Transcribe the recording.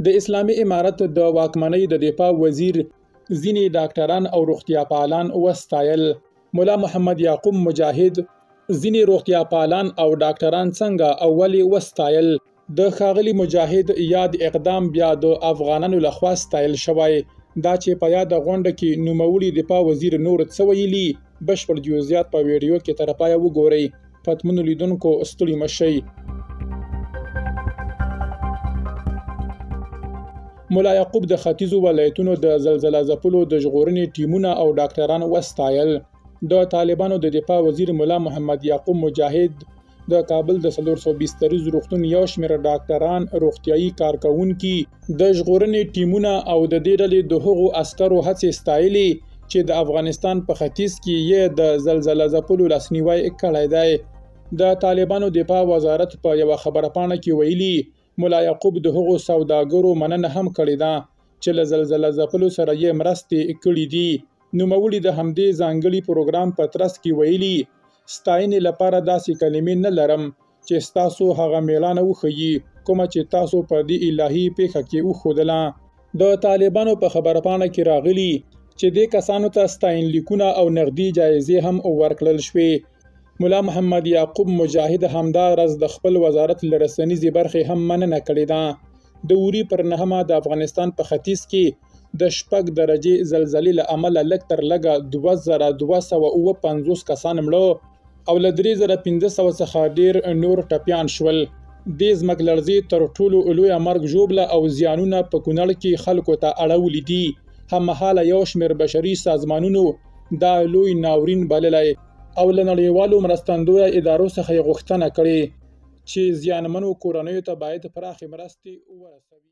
د اسلامي امارت د واکمنۍ د دفاع وزیر ځینې ډاکټران او روغتیاپالان وستایل. مولا محمد یعقوب مجاهد ځینې روغتیاپالان او ډاکټران څنګه او ولې وستایل؟ د ښاغلي مجاهد یاد اقدام بیا د افغانانو لخوا ستایل شوی. دا چې په یاده غونډه کې نوموړي دفاع وزیر نور څه ویلي، بشپړ جزئیات په ویډیو کې تر پایه وګورئ. پتمنو لیدونکو ستړي مه شئ. مولا یعقوب د ختیځو ولایتونو د زلزله ځپلو د ژغورنې ټیمونه او ډاکټران وستایل. د طالبانو د دفاع وزیر مولا محمد یعقوب مجاهد د کابل د 420 بستریز روغتون یو شمېر ډاکټران، روغتیایي کارکوونکي، د ژغورنې ټیمونه او د دې ډلې د هغو عسکرو هڅې ستایلې چې د افغانستان په ختیځ کې یې د زلزله ځپلو لاسنیوی کړی دی. د طالبانو دفاع وزارت په یوه خبرپاڼه کې ویلي، مولا یعقوب د هغو سوداګرو مننه هم کړې ده چې له زلزله ځپلو سره یې مرستې کړي دي. نوموړي د همدې ځانګړي پروګرام په ترڅ کې ویلي، ستاینې لپاره داسې کلمې نه لرم چې ستاسو هغه میړانه وښیي کومه چې تاسو په دې الهي پیښه کې وښودله. د طالبانو په خبرپاڼه کې راغلي چې دې کسانو ته ستاینلیکونه او نغدي جایزې هم ورکړل شوې. مولا محمد یعقوب مجاهد همداراز د خپل وزارت له رسنیزې برخې هم مننه کړې ده. د اوري پر 9 د افغانستان په ختیځ کې د 6 درجې زلزلې له امله لږ تر لږه 2250 کسان مړه او له 3500 څخه ډیر نور ټپیان شول. دې ځمکلړزې تر ټولو لویه مرګ ژوبله او زیانونه په کونړ کې خلکو ته اړولي دي. هممهاله یو شمېر بشري سازمانونو دا لوی ناورین بللی او له نړیوالو مرستندویه ادارو څخه یې غوښتنه کړې چې زیانمنو کورنیو ته باید پراخې مرستې ورسوي.